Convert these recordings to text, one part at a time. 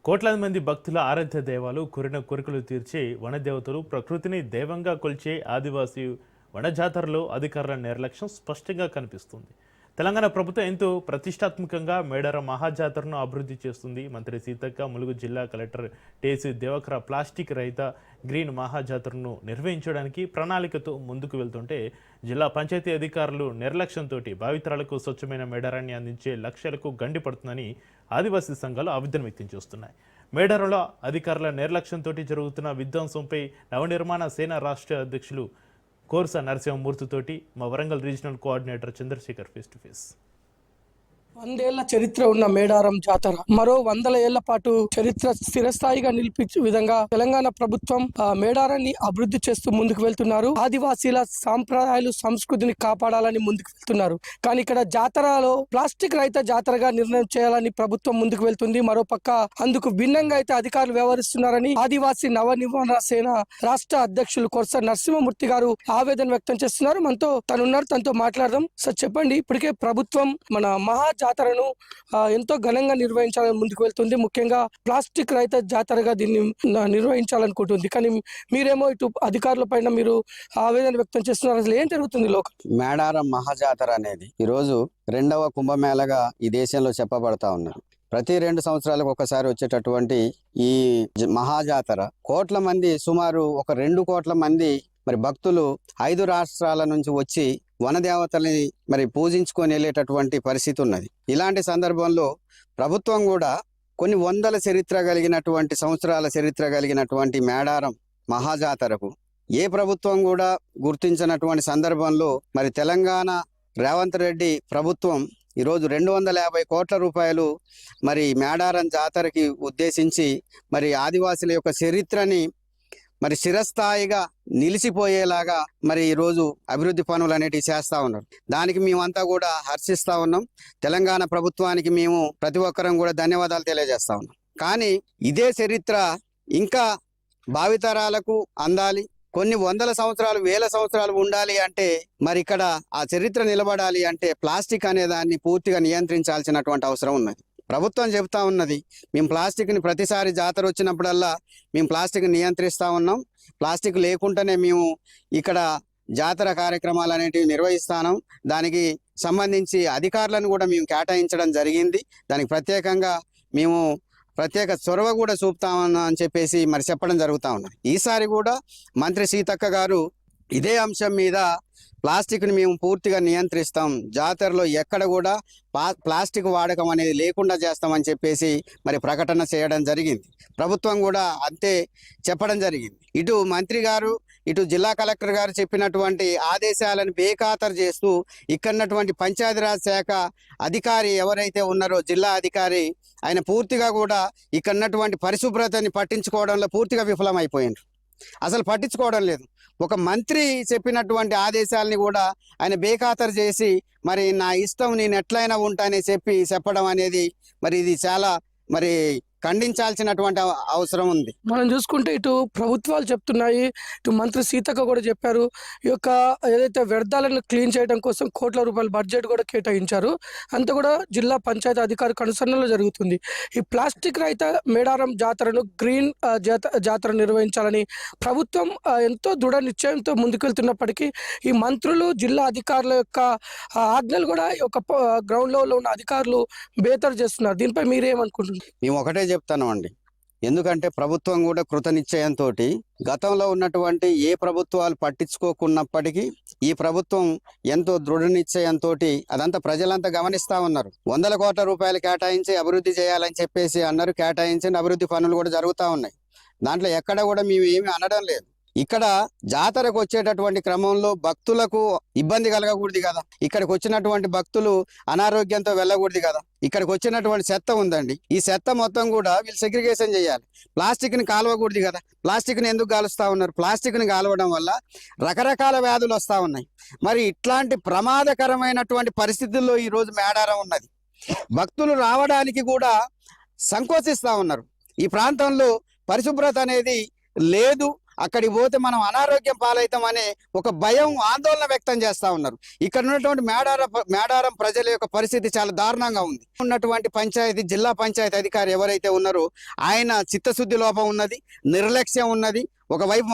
కోట్లాది మంది భక్తుల ఆరాధ్య దేవాలు కోరిన కోరికలు తీర్చే వనదేవతలు ప్రకృతిని దైవంగా కొలిచే ఆదివాసీ వనజాతరలో అధికారుల నిర్లక్ష్యం స్పష్టంగా కనిపిస్తుంది. తెలంగాణ ప్రభుత్వం ఎంతో ప్రతిష్టాత్మకంగా మేడారం మహాజాతరను అభివృద్ధి చేస్తుంది. మంత్రి సీతక్క, ములుగు జిల్లా కలెక్టర్ టీసీ దేవకర ప్లాస్టిక్ రహిత గ్రీన్ మహాజాతరను నిర్వహించడానికి ప్రణాళికతో ముందుకు వెళ్తుంటే జిల్లా పంచాయతీ అధికారులు నిర్లక్ష్యంతో భావితరాలకు స్వచ్ఛమైన మేడారాన్ని అందించే లక్ష్యాలకు గండిపడుతుందని ఆదివాసీ సంఘాలు ఆవేదన వ్యక్తం చేస్తున్నాయి. మేడారంలో అధికారుల నిర్లక్ష్యంతో జరుగుతున్న విధ్వంసంపై నవనిర్మాణ సేన రాష్ట్ర అధ్యక్షులు కోర్స నరసింహమూర్తితోటి మా Warangal regional coordinator Chandrashekar face to face. 100 ఏళ్ల చరిత్ర ఉన్న మేడారం జాతర మరో 100 ఏళ్ల పాటు చరిత్ర స్థిరస్థాయిగా నిలిపించే విధంగా తెలంగాణ ప్రభుత్వం మేడారాన్ని అభివృద్ధి చేస్తూ ముందుకు వెళ్తున్నారు. ఆదివాసీల సాంప్రదాయాలు సంస్కృతిని కాపాడాలని ముందుకు వెళ్తున్నారు. కానీ ఇక్కడ జాతరలో ప్లాస్టిక్ రహిత జాతరగా నిర్ణయం చేయాలని ప్రభుత్వం ముందుకు వెళ్తుంది. మరోపక్క అందుకు భిన్నంగా అయితే అధికారులు వ్యవహరిస్తున్నారని ఆదివాసీ నవనిర్మాణ సేన రాష్ట్ర అధ్యక్షులు కొర్స నరసింహమూర్తి గారు ఆవేదన వ్యక్తం చేస్తున్నారు. మనతో తనున్నారు, తనతో మాట్లాడదాం. సార్ చెప్పండి, ఇప్పటికే ప్రభుత్వం మన మహా జాతరను ఎంతో ఘనంగా నిర్వహించాలని ముందుకు వెళ్తుంది. ముఖ్యంగా ప్లాస్టిక్ రహిత జాతరగా దీన్ని నిర్వహించాలనుకుంటుంది. కానీ మీరేమో ఇటు అధికారుల పైన మీరు ఆవేదన వ్యక్తం చేస్తున్నారు. అసలు ఏం జరుగుతుంది లోకల్? మేడారం మహాజాతర అనేది ఈరోజు 2వ కుంభమేళగా ఈ దేశంలో చెప్పబడతా ఉన్నది. ప్రతి 2 సంవత్సరాలకు ఒకసారి వచ్చేటటువంటి ఈ మహాజాతర కోట్ల మంది, సుమారు ఒక 2 కోట్ల మంది మరి భక్తులు 5 రాష్ట్రాల నుంచి వచ్చి వనదేవతల్ని మరి పూజించుకొని వెళ్ళేటటువంటి పరిస్థితి ఉన్నది. ఇలాంటి సందర్భంలో ప్రభుత్వం కూడా కొన్ని వందల చరిత్ర కలిగినటువంటి సంవత్సరాల చరిత్ర కలిగినటువంటి మేడారం మహాజాతరకు ఏ ప్రభుత్వం కూడా గుర్తించినటువంటి సందర్భంలో మరి తెలంగాణ రేవంత్ రెడ్డి ప్రభుత్వం ఈరోజు 250 కోట్ల రూపాయలు మరి మేడారం జాతరకి ఉద్దేశించి మరి ఆదివాసుల యొక్క చరిత్రని మరి చిరస్థాయిగా నిలిచిపోయేలాగా మరి ఈరోజు అభివృద్ధి పనులు అనేటివి చేస్తూ ఉన్నారు. దానికి మేమంతా కూడా హర్షిస్తూ ఉన్నాం. తెలంగాణ ప్రభుత్వానికి మేము ప్రతి ఒక్కరం కూడా ధన్యవాదాలు తెలియజేస్తా ఉన్నాం. కానీ ఇదే చరిత్ర ఇంకా భావితరాలకు అందాలి, కొన్ని వందల సంవత్సరాలు, వేల సంవత్సరాలు ఉండాలి అంటే మరి ఇక్కడ ఆ చరిత్ర నిలబడాలి అంటే ప్లాస్టిక్ అనే దాన్ని పూర్తిగా నియంత్రించాల్సినటువంటి అవసరం ఉన్నది. ప్రభుత్వం చెబుతా ఉన్నది, మేము ప్లాస్టిక్ని ప్రతిసారి జాతర వచ్చినప్పుడల్లా మేము ప్లాస్టిక్ నియంత్రిస్తూ ఉన్నాం, ప్లాస్టిక్ లేకుండానే మేము ఇక్కడ జాతర కార్యక్రమాలు అనేటివి నిర్వహిస్తాం, దానికి సంబంధించి అధికారులను కూడా మేము కేటాయించడం జరిగింది, దానికి ప్రత్యేకంగా మేము ప్రత్యేక చొరవ కూడా చూపుతామని అని చెప్పేసి మరి చెప్పడం జరుగుతూ ఉన్నది. ఈసారి కూడా మంత్రి సీతక్క గారు ఇదే అంశం మీద ప్లాస్టిక్ని మేము పూర్తిగా నియంత్రిస్తాం, జాతరలో ఎక్కడ కూడా ప్లాస్టిక్ వాడకం అనేది లేకుండా చేస్తామని చెప్పేసి మరి ప్రకటన చేయడం జరిగింది. ప్రభుత్వం కూడా అంతే చెప్పడం జరిగింది. ఇటు మంత్రి గారు, ఇటు జిల్లా కలెక్టర్ గారు చెప్పినటువంటి ఆదేశాలను బేఖాతరు చేస్తూ ఇక్కడున్నటువంటి పంచాయతీరాజ్ శాఖ అధికారి ఎవరైతే ఉన్నారో జిల్లా అధికారి, ఆయన పూర్తిగా కూడా ఇక్కడున్నటువంటి పరిశుభ్రతని పట్టించుకోవడంలో పూర్తిగా విఫలమైపోయింది. అసలు పట్టించుకోవడం లేదు. ఒక మంత్రి చెప్పినటువంటి ఆదేశాలని కూడా ఆయన బేఖాతరు చేసి మరి నా ఇష్టం, నేను ఎట్లయినా ఉంటానని చెప్పడం అనేది మరి ఇది చాలా మరి ఖండించాల్సినటువంటి అవసరం ఉంది. మనం చూసుకుంటే ఇటు ప్రభుత్వాలు చెప్తున్నాయి, ఇటు మంత్రి సీతక్క కూడా చెప్పారు, ఈ యొక్క ఏదైతే వ్యర్థాలను క్లీన్ చేయడం కోసం కోట్ల రూపాయల బడ్జెట్ కూడా కేటాయించారు. అంతా కూడా జిల్లా పంచాయతీ అధికారి కనుసన్నలో జరుగుతుంది. ఈ ప్లాస్టిక్ రహిత మేడారం జాతరను గ్రీన్ జాతర నిర్వహించాలని ప్రభుత్వం ఎంతో దృఢ నిశ్చయంతో ముందుకెళ్తున్నప్పటికీ ఈ మంత్రులు, జిల్లా అధికారుల యొక్క ఆజ్ఞలు కూడా ఈ యొక్క గ్రౌండ్ లెవెల్లో ఉన్న అధికారులు బేతరు చేస్తున్నారు. దీనిపై మీరేమనుకుంటున్నారు? మేము ఒకటే చెప్తాను అండి, ఎందుకంటే ప్రభుత్వం కూడా కృత నిశ్చయంతో గతంలో ఉన్నటువంటి ఏ ప్రభుత్వాలు పట్టించుకోకున్నప్పటికీ ఈ ప్రభుత్వం ఎంతో దృఢ నిశ్చయంతో అదంతా ప్రజలంతా గమనిస్తా ఉన్నారు. 100 కోట్ల రూపాయలు కేటాయించి అభివృద్ధి చేయాలని చెప్పేసి అన్నారు, కేటాయించి అభివృద్ధి పనులు కూడా జరుగుతూ ఉన్నాయి. దాంట్లో ఎక్కడ కూడా మేము ఏమి అనడం లేదు. ఇక్కడ జాతరకు వచ్చేటటువంటి క్రమంలో భక్తులకు ఇబ్బంది కలగకూడదు కదా, ఇక్కడికి వచ్చినటువంటి భక్తులు అనారోగ్యంతో వెళ్ళకూడదు కదా. ఇక్కడికి వచ్చినటువంటి చెత్త ఉందండి, ఈ చెత్త మొత్తం కూడా వీళ్ళు సెగ్రిగేషన్ చేయాలి. ప్లాస్టిక్ని కాలవకూడదు కదా. ప్లాస్టిక్ని ఎందుకు కాలుస్తూ ఉన్నారు? ప్లాస్టిక్ని కాలవడం వల్ల రకరకాల వ్యాధులు వస్తూ ఉన్నాయి. మరి ఇట్లాంటి ప్రమాదకరమైనటువంటి పరిస్థితుల్లో ఈరోజు మేడారం ఉన్నది. భక్తులు రావడానికి కూడా సంకోచిస్తూ ఉన్నారు. ఈ ప్రాంతంలో పరిశుభ్రత అనేది లేదు, అక్కడికి పోతే మనం అనారోగ్యం పాలవుతామనే ఒక భయం ఆందోళన వ్యక్తం చేస్తా ఉన్నారు. ఇక్కడ ఉన్నటువంటి మేడారం ప్రజల యొక్క పరిస్థితి చాలా దారుణంగా ఉంది. ఉన్నటువంటి జిల్లా పంచాయతీ అధికారి ఎవరైతే ఉన్నారో ఆయన చిత్తశుద్ధి లోపం ఉన్నది, నిర్లక్ష్యం ఉన్నది. ఒకవైపు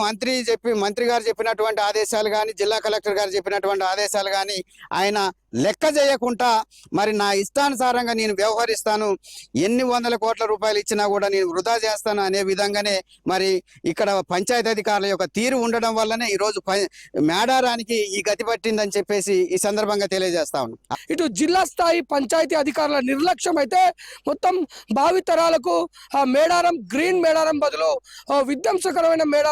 మంత్రి గారు చెప్పినటువంటి ఆదేశాలు కానీ, జిల్లా కలెక్టర్ గారు చెప్పినటువంటి ఆదేశాలు కానీ ఆయన లెక్క చేయకుండా మరి నా ఇష్టానుసారంగా నేను వ్యవహరిస్తాను, ఎన్ని వందల కోట్ల రూపాయలు ఇచ్చినా కూడా నేను వృధా చేస్తాను అనే విధంగానే మరి ఇక్కడ పంచాయతీ అధికారుల యొక్క తీరు ఉండడం వల్లనే ఈరోజు మేడారానికి ఈ గతి పట్టిందని చెప్పేసి ఈ సందర్భంగా తెలియజేస్తా ఉన్నాను. ఇటు జిల్లా స్థాయి పంచాయతీ అధికారుల నిర్లక్ష్యం అయితే మొత్తం భావితరాలకు మేడారం గ్రీన్ మేడారం బదులు విధ్వంసకరమైన మేడారం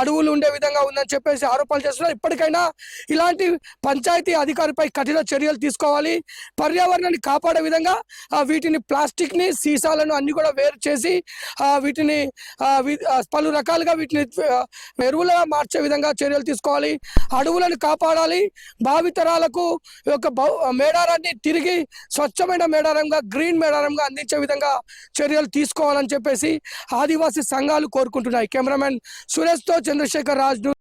అడవులు ఉండే విధంగా ఉందని చెప్పేసి ఆరోపణలు చేస్తున్నారు. ఇప్పటికైనా ఇలాంటి పంచాయతీ అధికారిపై కఠిన చర్యలు తీసుకోవాలి. పర్యావరణాన్ని కాపాడే విధంగా వీటిని ప్లాస్టిక్ ని, సీసాలను అన్ని కూడా వేరు చేసి వీటిని పలు రకాలుగా వీటిని ఎరువులుగా మార్చే విధంగా చర్యలు తీసుకోవాలి. అడవులను కాపాడాలి. భావితరాలకు యొక్క మేడారాన్ని తిరిగి స్వచ్ఛమైన మేడారంగా, గ్రీన్ మేడారంగా అందించే విధంగా చర్యలు తీసుకోవాలని చెప్పేసి ఆదివాసీ సంఘాలు కోరుకుంటున్నాయి. కెమెరామెన్ సురేష్తో చంద్రశేఖర్ రాజు.